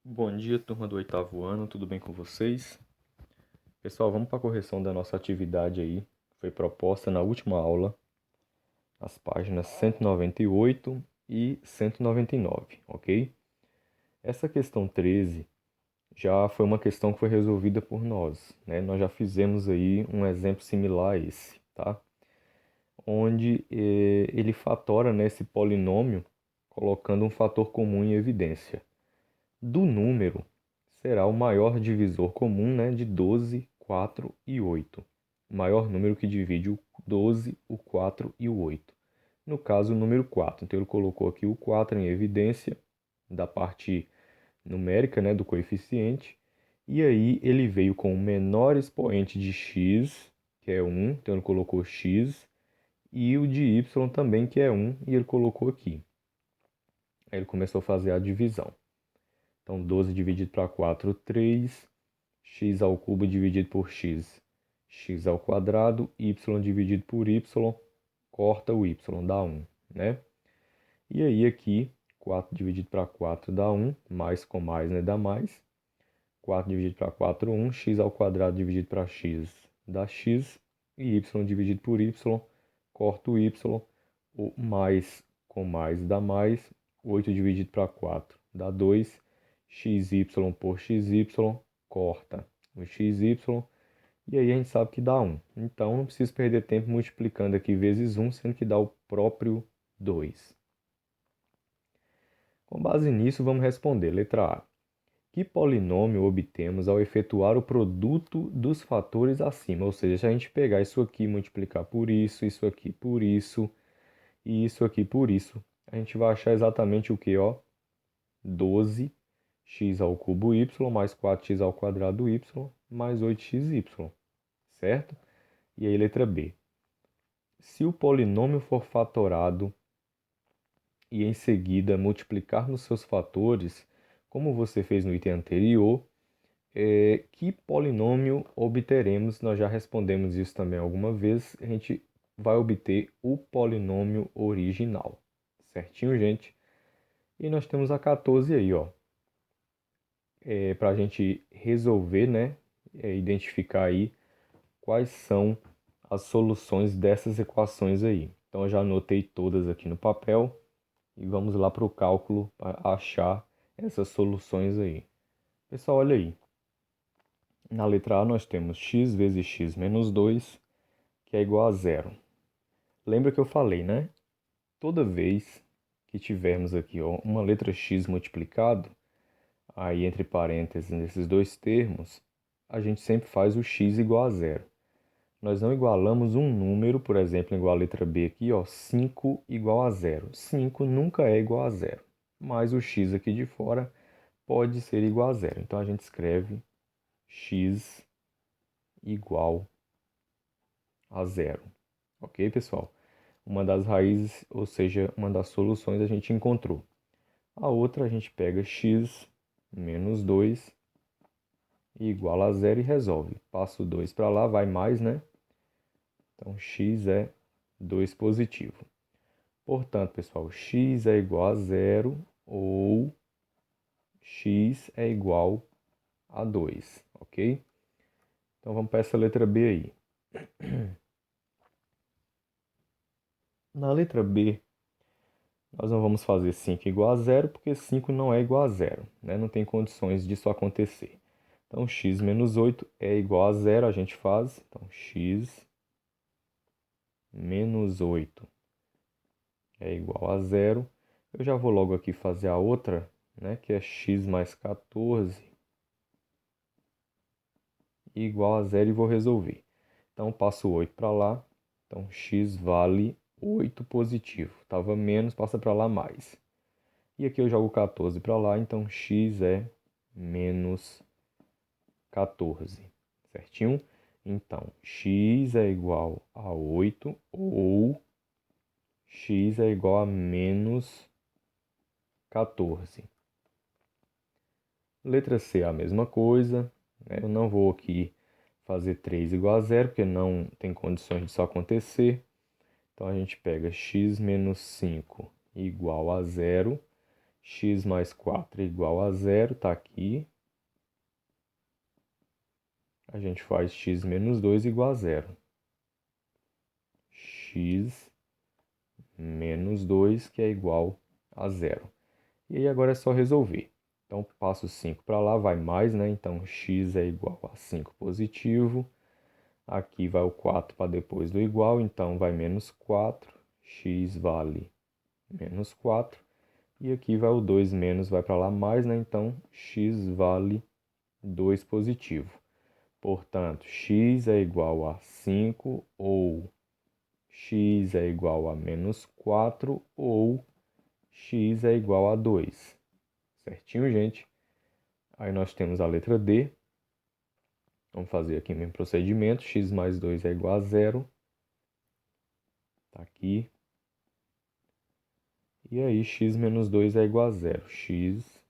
Bom dia, turma do oitavo ano, tudo bem com vocês? Pessoal, vamos para a correção da nossa atividade aí, que foi proposta na última aula, as páginas 198 e 199, ok? Essa questão 13 já foi uma questão que foi resolvida por nós, né? Nós já fizemos aí um exemplo similar a esse, tá? Onde ele fatora, né, esse polinômio colocando um fator comum em evidência. Do número será o maior divisor comum, né, de 12, 4 e 8. O maior número que divide o 12, o 4 e o 8. No caso, o número 4. Então, ele colocou aqui o 4 em evidência da parte numérica, né, do coeficiente. E aí, ele veio com o menor expoente de x, que é 1. Então, ele colocou x. E o de y também, que é 1. E ele colocou aqui. Aí, ele começou a fazer a divisão. Então, 12 dividido para 4, 3. X ao cubo dividido por x, x ao quadrado, y dividido por y, corta o y, dá 1, né? E aí aqui, 4 dividido para 4 dá 1, mais com mais, né, dá mais. 4 dividido para 4, 1, x ao quadrado dividido para x dá x, e y dividido por y, corta o y, o mais com mais dá mais, 8 dividido para 4 dá 2, xy por xy, corta o xy, e aí a gente sabe que dá 1. Então, não preciso perder tempo multiplicando aqui vezes 1, sendo que dá o próprio 2. Com base nisso, vamos responder. Letra A. Que polinômio obtemos ao efetuar o produto dos fatores acima? Ou seja, se a gente pegar isso aqui e multiplicar por isso aqui por isso, e isso aqui por isso, a gente vai achar exatamente o que, ó? 12 x ao cubo y mais 4x ao quadrado y mais 8xy, certo? E aí, letra B. Se o polinômio for fatorado e em seguida multiplicar nos seus fatores, como você fez no item anterior, que polinômio obteremos? Nós já respondemos isso também alguma vez. A gente vai obter o polinômio original. Certinho, gente? E nós temos a 14 aí, ó. Para a gente resolver, né? Identificar aí quais são as soluções dessas equações aí. Então, eu já anotei todas aqui no papel e vamos lá para o cálculo para achar essas soluções aí. Pessoal, olha aí. Na letra A nós temos x vezes x menos 2, que é igual a zero. Lembra que eu falei, né? Toda vez que tivermos aqui, ó, uma letra x multiplicado, aí entre parênteses nesses dois termos, a gente sempre faz o x igual a zero. Nós não igualamos um número, por exemplo, igual a letra B aqui, ó, 5 igual a zero. 5 nunca é igual a zero, mas o x aqui de fora pode ser igual a zero. Então, a gente escreve x igual a zero. Ok, pessoal? Uma das raízes, ou seja, uma das soluções a gente encontrou. A outra a gente pega x menos 2 igual a zero e resolve. Passa o 2 para lá, vai mais, né? Então, x é 2 positivo. Portanto, pessoal, x é igual a zero ou x é igual a 2, ok? Então, vamos para essa letra B aí. Na letra B, nós não vamos fazer 5 igual a zero, porque 5 não é igual a zero, né? Não tem condições disso acontecer. Então, x menos 8 é igual a zero, a gente faz. Então, x menos 8 é igual a zero. Eu já vou logo aqui fazer a outra, né? Que é x mais 14 igual a zero e vou resolver. Então, passo 8 para lá. Então, x vale 8 positivo. Estava menos, passa para lá mais. E aqui eu jogo 14 para lá, então x é menos 14, certinho? Então, x é igual a 8 ou x é igual a menos 14. Letra C é a mesma coisa, né? Eu não vou aqui fazer 3 igual a zero, porque não tem condições disso acontecer. Então, a gente pega x menos 5 igual a zero, x mais 4 igual a zero, está aqui. A gente faz x menos 2 igual a zero. X menos 2, que é igual a zero. E aí agora é só resolver. Então, passo 5 para lá, vai mais, né? Então, x é igual a 5 positivo. Aqui vai o 4 para depois do igual, então vai menos 4. X vale menos 4. E aqui vai o 2 menos, vai para lá mais, né? Então, x vale 2 positivo. Portanto, x é igual a 5 ou x é igual a menos 4 ou x é igual a 2. Certinho, gente? Aí nós temos a letra D. Vamos fazer aqui o mesmo procedimento. X mais 2 é igual a zero. Tá aqui. E aí, x menos 2 é igual a zero. X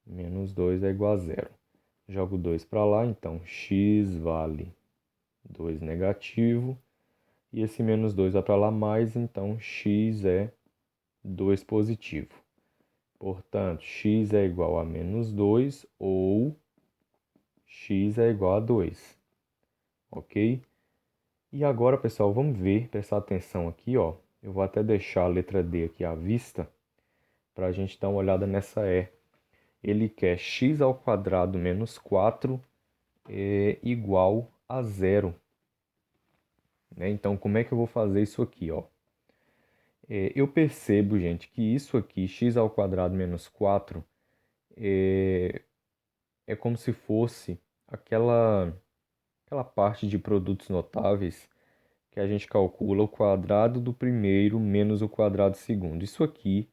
menos 2 é igual a zero. Jogo 2 para lá, então x vale 2 negativo. E esse menos 2 vai para lá mais, então x é 2 positivo. Portanto, x é igual a menos 2 ou x é igual a 2. Ok? E agora, pessoal, vamos ver, prestar atenção aqui, ó. Eu vou até deixar a letra D aqui à vista para a gente dar uma olhada nessa E. Ele quer x ao quadrado menos 4 igual a zero. Né? Então, como é que eu vou fazer isso aqui, ó? Eu percebo, gente, que isso aqui, x ao quadrado menos 4, é como se fosse aquela parte de produtos notáveis que a gente calcula o quadrado do primeiro menos o quadrado do segundo. Isso aqui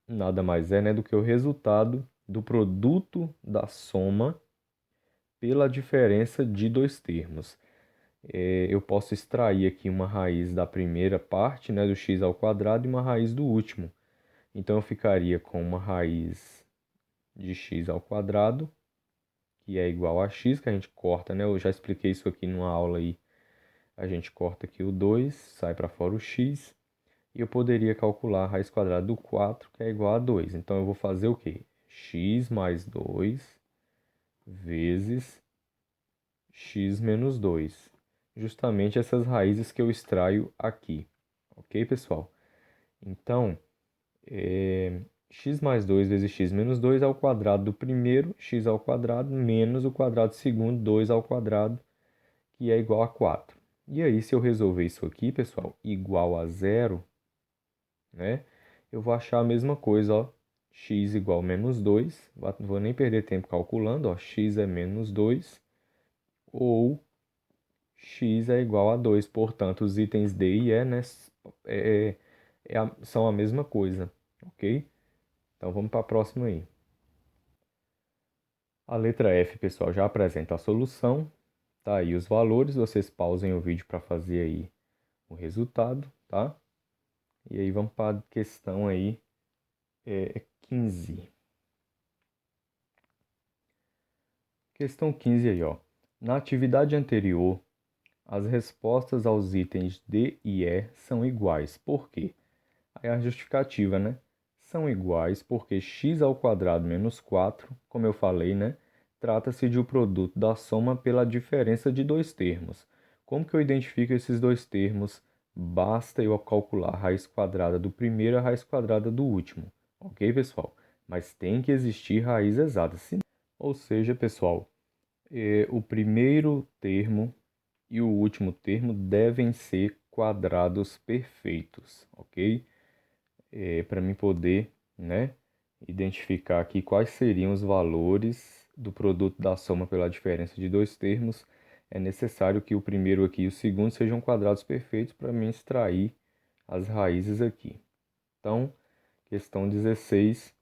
nada mais é, né, do que o resultado do produto da soma pela diferença de dois termos. Eu posso extrair aqui uma raiz da primeira parte, né, do x ao quadrado e uma raiz do último. Então, eu ficaria com uma raiz de x ao quadrado, que é igual a x, que a gente corta, né? Eu já expliquei isso aqui numa aula aí. A gente corta aqui o 2, sai para fora o x. E eu poderia calcular a raiz quadrada do 4, que é igual a 2. Então, eu vou fazer o quê? X mais 2 vezes x menos 2. Justamente essas raízes que eu extraio aqui. Ok, pessoal? Então, x mais 2 vezes x menos 2 ao quadrado do primeiro, x ao quadrado, menos o quadrado do segundo, 2 ao quadrado, que é igual a 4. E aí, se eu resolver isso aqui, pessoal, igual a zero, né? Eu vou achar a mesma coisa, ó. X igual a menos 2. Não vou nem perder tempo calculando, ó. X é menos 2. Ou x é igual a 2. Portanto, os itens D e E, né, são a mesma coisa, ok? Então, vamos para a próxima aí. A letra F, pessoal, já apresenta a solução. Tá aí os valores. Vocês pausem o vídeo para fazer aí o resultado, tá? E aí, vamos para a questão aí 15. Questão 15 aí, ó. Na atividade anterior, as respostas aos itens D e E são iguais. Por quê? Aí a justificativa, né? São iguais porque x ao quadrado menos 4, como eu falei, né? Trata-se de um produto da soma pela diferença de dois termos. Como que eu identifico esses dois termos? Basta eu calcular a raiz quadrada do primeiro e a raiz quadrada do último. Ok, pessoal? Mas tem que existir raiz exata. Ou seja, pessoal, o primeiro termo e o último termo devem ser quadrados perfeitos, ok? Para mim poder, né, identificar aqui quais seriam os valores do produto da soma pela diferença de dois termos, é necessário que o primeiro aqui e o segundo sejam quadrados perfeitos para mim extrair as raízes aqui. Então, questão 16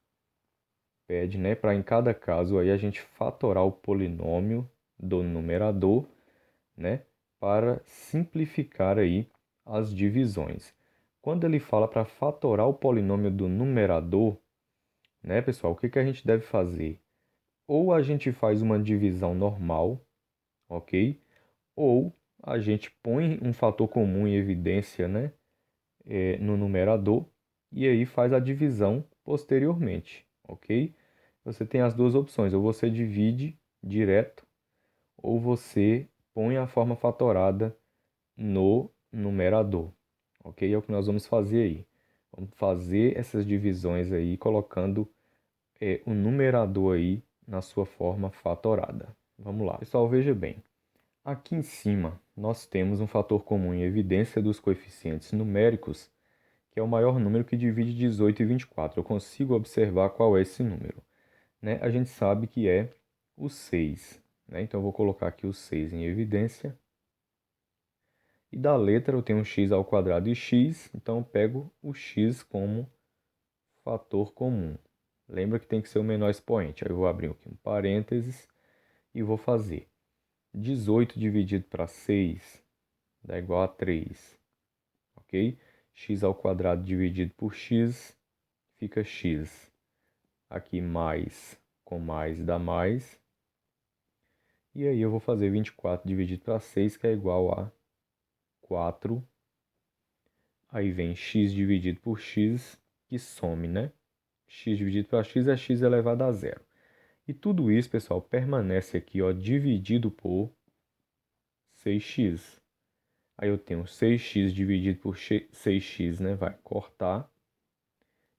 pede, né, para em cada caso aí a gente fatorar o polinômio do numerador, né, para simplificar aí as divisões. Quando ele fala para fatorar o polinômio do numerador, né, pessoal, o que que a gente deve fazer? ou a gente faz uma divisão normal, ok? Ou a gente põe um fator comum em evidência, né, no numerador e aí faz a divisão posteriormente, ok? Você tem as duas opções, ou você divide direto, ou você põe a forma fatorada no numerador, ok? É o que nós vamos fazer aí. Vamos fazer essas divisões aí, colocando o numerador aí na sua forma fatorada. Vamos lá. Pessoal, veja bem. Aqui em cima, nós temos um fator comum em evidência dos coeficientes numéricos, que é o maior número que divide 18 e 24. Eu consigo observar qual é esse número, né? A gente sabe que é o 6, né? Então, eu vou colocar aqui o 6 em evidência. E da letra eu tenho x ao quadrado e x, então eu pego o x como fator comum. Lembra que tem que ser o menor expoente. Aí eu vou abrir aqui um parênteses e vou fazer 18 dividido para 6 dá igual a 3, ok? X ao quadrado dividido por x fica x. Aqui mais com mais dá mais. E aí eu vou fazer 24 dividido para 6, que é igual a 4. Aí vem x dividido por x, que some, né? X dividido para x é x elevado a zero. E tudo isso, pessoal, permanece aqui, ó, dividido por 6x. Aí eu tenho 6x dividido por 6x, né? Vai cortar.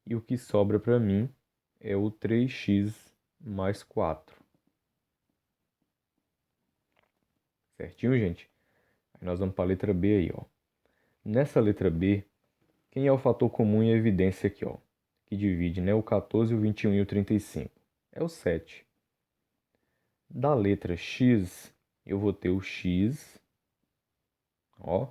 E o que sobra para mim é o 3x mais 4. Certinho, gente? Aí nós vamos para a letra B aí, ó. Nessa letra B, quem é o fator comum em evidência aqui, ó? Que divide, né, o 14, o 21 e o 35? É o 7. Da letra X, eu vou ter o X, ó.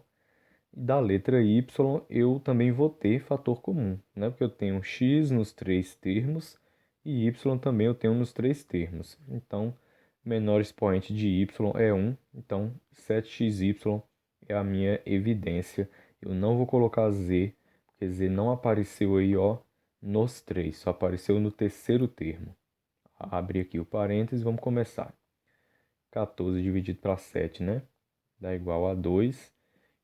E da letra Y, eu também vou ter fator comum, né? Porque eu tenho X nos três termos e Y também eu tenho nos três termos. Então, menor expoente de Y é 1. Então, 7xy é a minha evidência. Eu não vou colocar Z, porque Z não apareceu aí, ó, nos três. Só apareceu no terceiro termo. Abre aqui o parênteses e vamos começar. 14 dividido para 7, né? Dá igual a 2.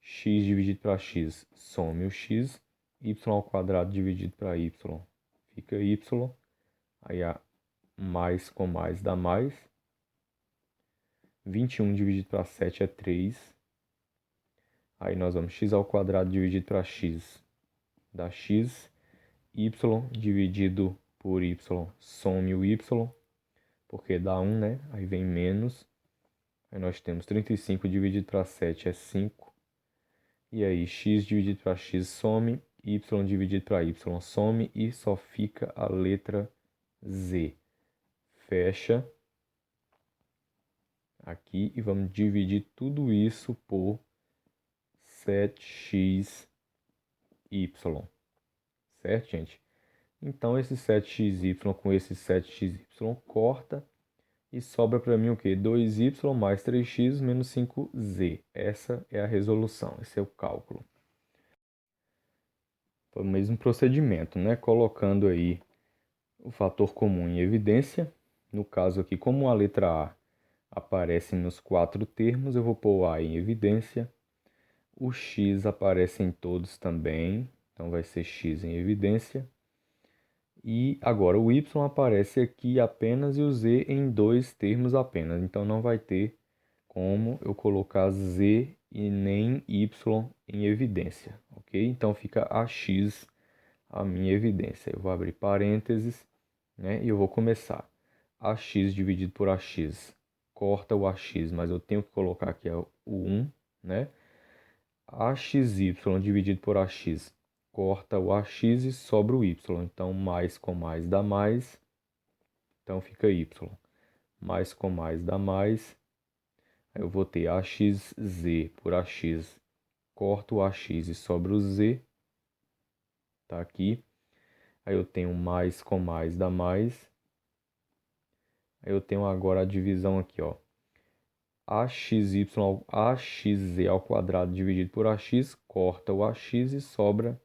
X dividido para x, some o x. Y ao quadrado dividido para y, fica y. Aí a mais com mais dá mais. 21 dividido para 7 é 3. Aí nós vamos x ao quadrado dividido para x, dá x. Y dividido por y, some o y, porque dá 1, né? Aí vem menos. Aí nós temos 35 dividido para 7 é 5. E aí x dividido para x some, y dividido para y some e só fica a letra Z. Fecha aqui e vamos dividir tudo isso por 7xy. Certo, gente? Então, esse 7xy com esse 7xy corta e sobra para mim o quê? 2y mais 3x menos 5z. Essa é a resolução, esse é o cálculo. Foi o mesmo procedimento, né? Colocando aí o fator comum em evidência. No caso aqui, como a letra A aparece nos quatro termos, eu vou pôr A em evidência. O X aparece em todos também, então vai ser X em evidência. E agora o Y aparece aqui apenas e o Z em dois termos apenas, então não vai ter como eu colocar Z e nem Y em evidência, ok? Então fica AX a minha evidência. Eu vou abrir parênteses, né? E eu vou começar. AX dividido por AX corta o AX, mas eu tenho que colocar aqui o 1, né? AXY dividido por AX corta o AX e sobra o Y. Então, mais com mais dá mais. Então, fica Y. Mais com mais dá mais. Aí eu vou ter AXZ por AX. Corto o AX e sobra o Z. Tá aqui. Aí eu tenho mais com mais dá mais. Aí eu tenho agora a divisão aqui, ó. AXZ ao quadrado dividido por AX, corta o AX e sobra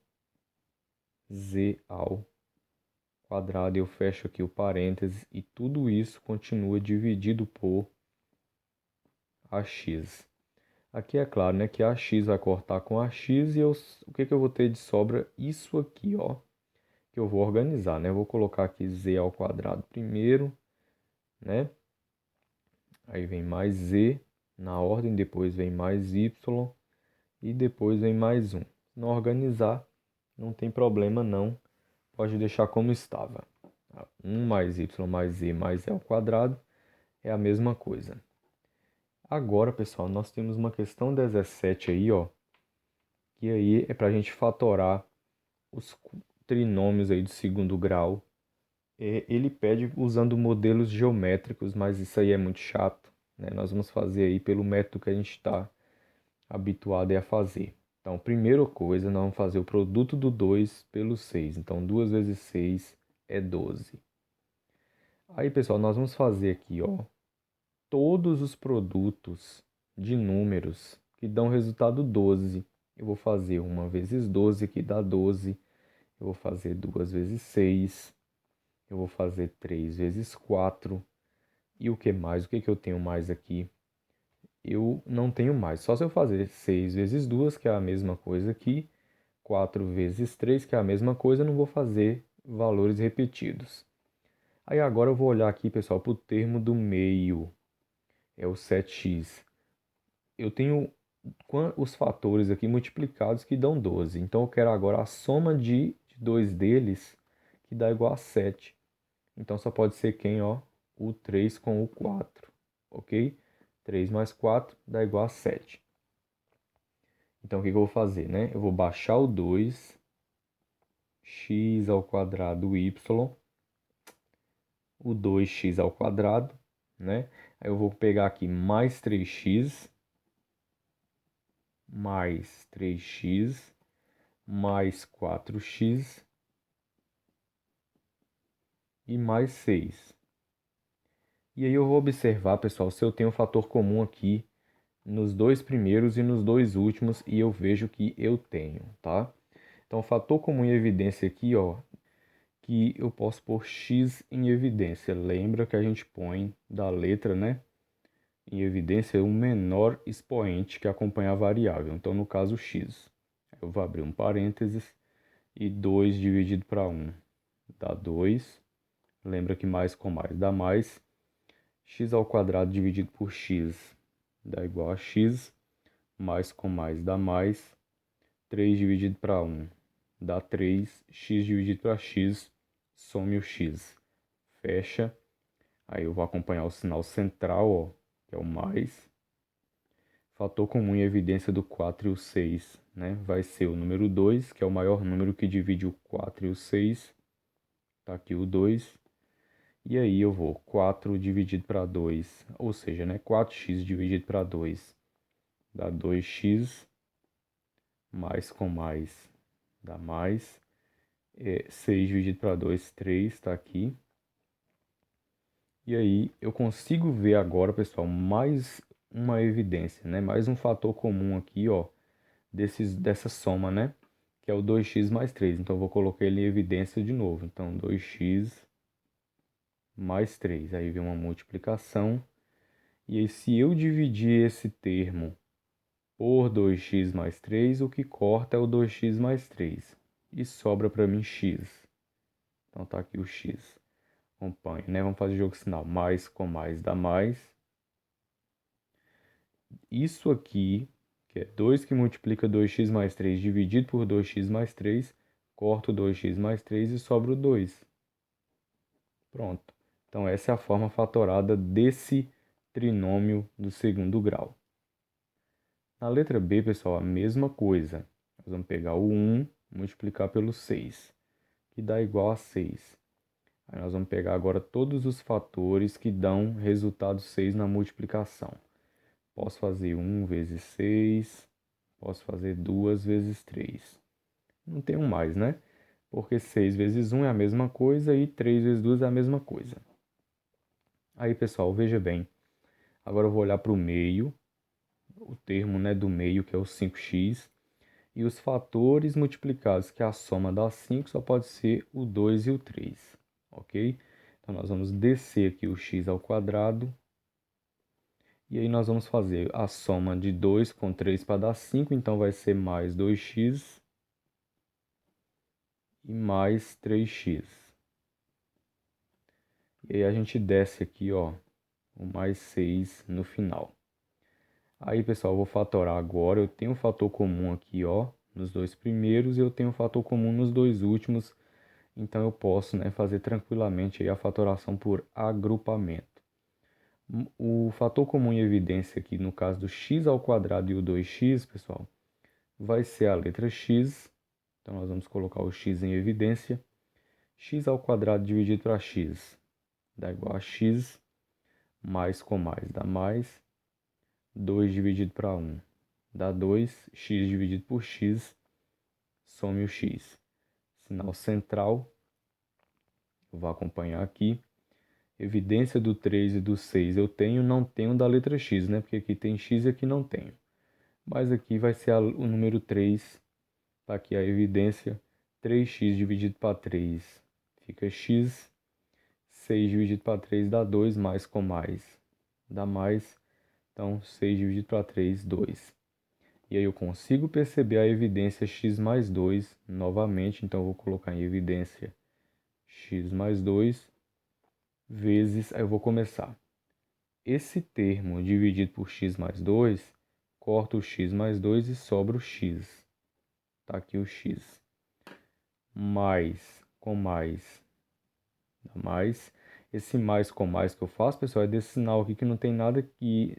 Z ao quadrado, eu fecho aqui o parênteses e tudo isso continua dividido por AX. Aqui é claro, né, que AX vai cortar com AX e o que que eu vou ter de sobra? Isso aqui, ó, que eu vou organizar, né? Eu vou colocar aqui z ao quadrado primeiro, né? Aí vem mais z na ordem, depois vem mais y e depois vem mais 1. Se não organizar, não tem problema não, pode deixar como estava. 1 mais y mais z mais e ao quadrado é a mesma coisa. Agora, pessoal, nós temos uma questão 17 aí, ó, que aí é para a gente fatorar os trinômios aí do segundo grau. Ele pede usando modelos geométricos, mas isso aí é muito chato, né? Nós vamos fazer aí pelo método que a gente está habituado a fazer. Então, primeira coisa, nós vamos fazer o produto do 2 pelo 6. Então, 2 vezes 6 é 12. Aí, pessoal, nós vamos fazer aqui, ó, todos os produtos de números que dão resultado 12. Eu vou fazer 1 vezes 12, que dá 12. Eu vou fazer 2 vezes 6. Eu vou fazer 3 vezes 4. E o que mais? O que que eu tenho mais aqui? Eu não tenho mais. Só se eu fazer 6 vezes 2, que é a mesma coisa aqui. 4 vezes 3, que é a mesma coisa. Eu não vou fazer valores repetidos. Aí agora eu vou olhar aqui, pessoal, para o termo do meio. É o 7x. Eu tenho os fatores aqui multiplicados que dão 12. Então eu quero agora a soma de dois deles, que dá igual a 7. Então só pode ser quem, ó? O 3 com o 4, ok? 3 mais 4 dá igual a 7. Então o que que eu vou fazer, né? Eu vou baixar o 2, x ao quadrado y, o 2x ao quadrado, né? Aí eu vou pegar aqui mais 3x, mais 3x, mais 4x e mais 6. E aí eu vou observar, pessoal, se eu tenho um fator comum aqui nos dois primeiros e nos dois últimos, e eu vejo que eu tenho, tá? Então, fator comum em evidência aqui, ó, que eu posso pôr x em evidência. Lembra que a gente põe da letra, né? Em evidência o menor expoente que acompanha a variável. Então, no caso, x. Eu vou abrir um parênteses e 2 dividido para 1 dá 2. Lembra que mais com mais dá mais. X ao quadrado dividido por x dá igual a x. Mais com mais dá mais. 3 dividido para 1 dá 3. X dividido para x, some o x. Fecha. Aí eu vou acompanhar o sinal central, ó, que é o mais. Fator comum em evidência do 4 e o 6, né? Vai ser o número 2, que é o maior número que divide o 4 e o 6. Tá aqui o 2. E aí eu vou 4 dividido para 2, ou seja, né, 4x dividido para 2 dá 2x, mais com mais dá mais, 6 dividido para 2, 3, está aqui. E aí eu consigo ver agora, pessoal, mais uma evidência, né, mais um fator comum aqui, ó, dessa soma, né, que é o 2x mais 3. Então eu vou colocar ele em evidência de novo. Então 2x mais 3, aí vem uma multiplicação. E aí, se eu dividir esse termo por 2x mais 3, o que corta é o 2x mais 3. E sobra para mim x. Então tá aqui o x. Acompanhe, né? Vamos fazer jogo sinal. Mais com mais dá mais. Isso aqui, que é 2 que multiplica 2x mais 3 dividido por 2x mais 3, corta o 2x mais 3 e sobra o 2. Pronto. Então essa é a forma fatorada desse trinômio do segundo grau. Na letra B, pessoal, a mesma coisa. Nós vamos pegar o 1, multiplicar pelo 6, que dá igual a 6. Aí nós vamos pegar agora todos os fatores que dão resultado 6 na multiplicação. Posso fazer 1 vezes 6, posso fazer 2 vezes 3. Não tem um mais, né? Porque 6 vezes 1 é a mesma coisa e 3 vezes 2 é a mesma coisa. Aí, pessoal, veja bem. Agora eu vou olhar para o meio, o termo, né, do meio, que é o 5x. E os fatores multiplicados, que é a soma das 5, só pode ser o 2 e o 3, ok? Então, nós vamos descer aqui o x ao quadrado. E aí nós vamos fazer a soma de 2 com 3 para dar 5, então vai ser mais 2x e mais 3x. E aí a gente desce aqui, ó, o mais 6 no final. Aí, pessoal, eu vou fatorar agora. Eu tenho um fator comum aqui, ó, nos dois primeiros, e eu tenho um fator comum nos dois últimos. Então, eu posso, né, fazer tranquilamente aí a fatoração por agrupamento. O fator comum em evidência aqui, no caso do x ao quadrado e o 2x, pessoal, vai ser a letra x. Então, nós vamos colocar o x em evidência. X ao quadrado dividido para x dá igual a x, mais com mais dá mais. 2 dividido para 1 dá 2, x dividido por x, some o x. Sinal central, eu vou acompanhar aqui. Evidência do 3 e do 6 eu tenho, não tenho da letra x, né? Porque aqui tem x e aqui não tenho. Mas aqui vai ser o número 3, tá aqui a evidência. 3x dividido para 3 fica x. 6 dividido para 3 dá 2, mais com mais dá mais. Então, 6 dividido para 3, 2. E aí eu consigo perceber a evidência x mais 2 novamente. Então, eu vou colocar em evidência x mais 2 vezes... Aí eu vou começar. Esse termo dividido por x mais 2, corta o x mais 2 e sobra o x. Tá aqui o x. Mais com mais dá mais. Esse mais com mais que eu faço, pessoal, é desse sinal aqui que não tem nada, que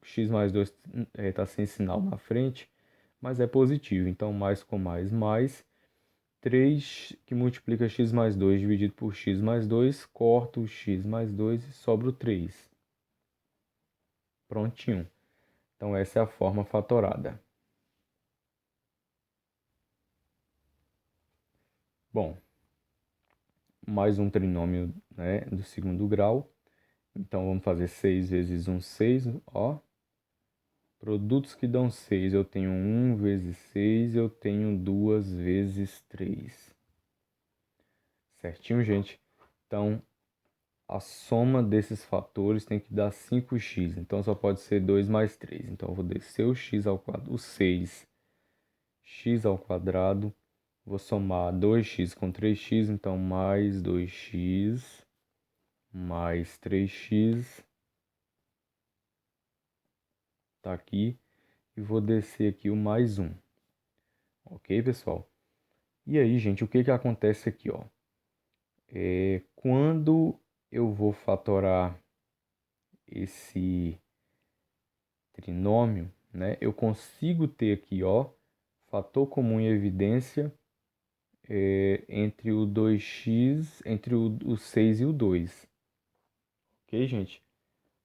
x mais 2 está sem sinal na frente, mas é positivo. Então, mais com mais. 3 que multiplica x mais 2 dividido por x mais 2, corta o x mais 2 e sobra o 3. Prontinho. Então, essa é a forma fatorada. Bom, mais um trinômio, né, do segundo grau. Então, vamos fazer 6 vezes 1, 6, ó. Produtos que dão 6, eu tenho 1 vezes 6, eu tenho 2 vezes 3. Certinho, gente? Então, a soma desses fatores tem que dar 5x. Então, só pode ser 2 mais 3. Então, eu vou descer o x ao quadrado, o 6x ao quadrado. Vou somar 2x com 3x, então mais 2x mais 3x. Tá aqui. E vou descer aqui o mais 1. Ok, pessoal? E aí, gente, o que que acontece aqui, ó? Quando eu vou fatorar esse trinômio, né, eu consigo ter aqui, ó, fator comum em evidência entre o 2x, entre o 6 e o 2. Ok, gente?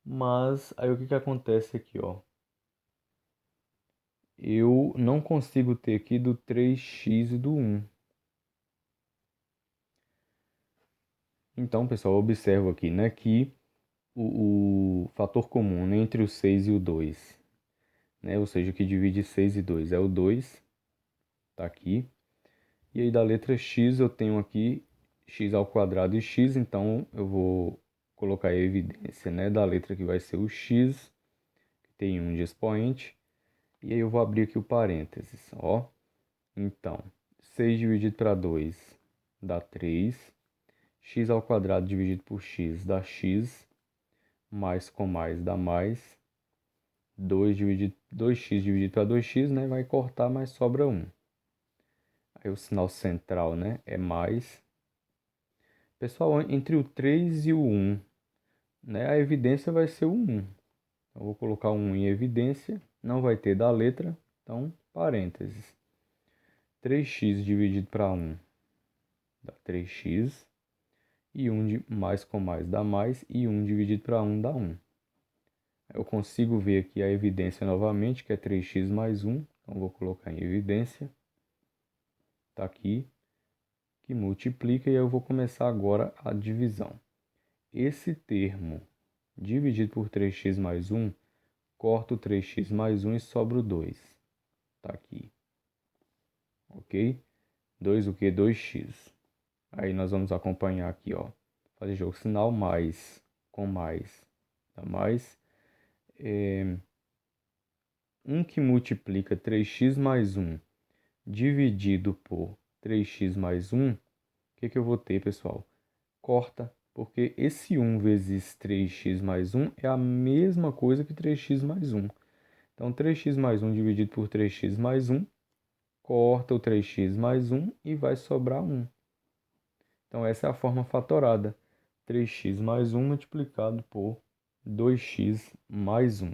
Mas aí o que que acontece aqui, ó? Eu não consigo ter aqui do 3x e do 1. Então, pessoal, observo aqui, né, que o fator comum, né, entre o 6 e o 2, né, ou seja, o que divide 6 e 2 é o 2, tá aqui. E aí da letra x eu tenho aqui x ao quadrado e x, então eu vou colocar a evidência, né, da letra que vai ser o x, que tem 1 de expoente, e aí eu vou abrir aqui o parênteses, ó. Então, 6 dividido para 2 dá 3, x ao quadrado dividido por x dá x, mais com mais dá mais, 2x dividido para 2x, né, vai cortar, mas sobra 1. Aí o sinal central, né, é mais. Pessoal, entre o 3 e o 1, né, a evidência vai ser o 1. Eu vou colocar o 1 em evidência, não vai ter da letra, então parênteses. 3x dividido para 1 dá 3x, e 1 de mais com mais dá mais, e 1 dividido para 1 dá 1. Eu consigo ver aqui a evidência novamente, que é 3x mais 1, então vou colocar em evidência. Está aqui, que multiplica, e eu vou começar agora a divisão. Esse termo dividido por 3x mais 1, corta o 3x mais 1 e sobra o 2. Tá aqui. ok? 2 o quê? 2x. Aí nós vamos acompanhar aqui, ó. Fazer jogo sinal mais com mais dá mais. 1 que multiplica 3x mais 1 dividido por 3x mais 1, o que eu vou ter, pessoal? Corta, porque esse 1 vezes 3x mais 1 é a mesma coisa que 3x mais 1. Então, 3x mais 1 dividido por 3x mais 1, corta o 3x mais 1 e vai sobrar 1. Então, essa é a forma fatorada. 3x mais 1 multiplicado por 2x mais 1.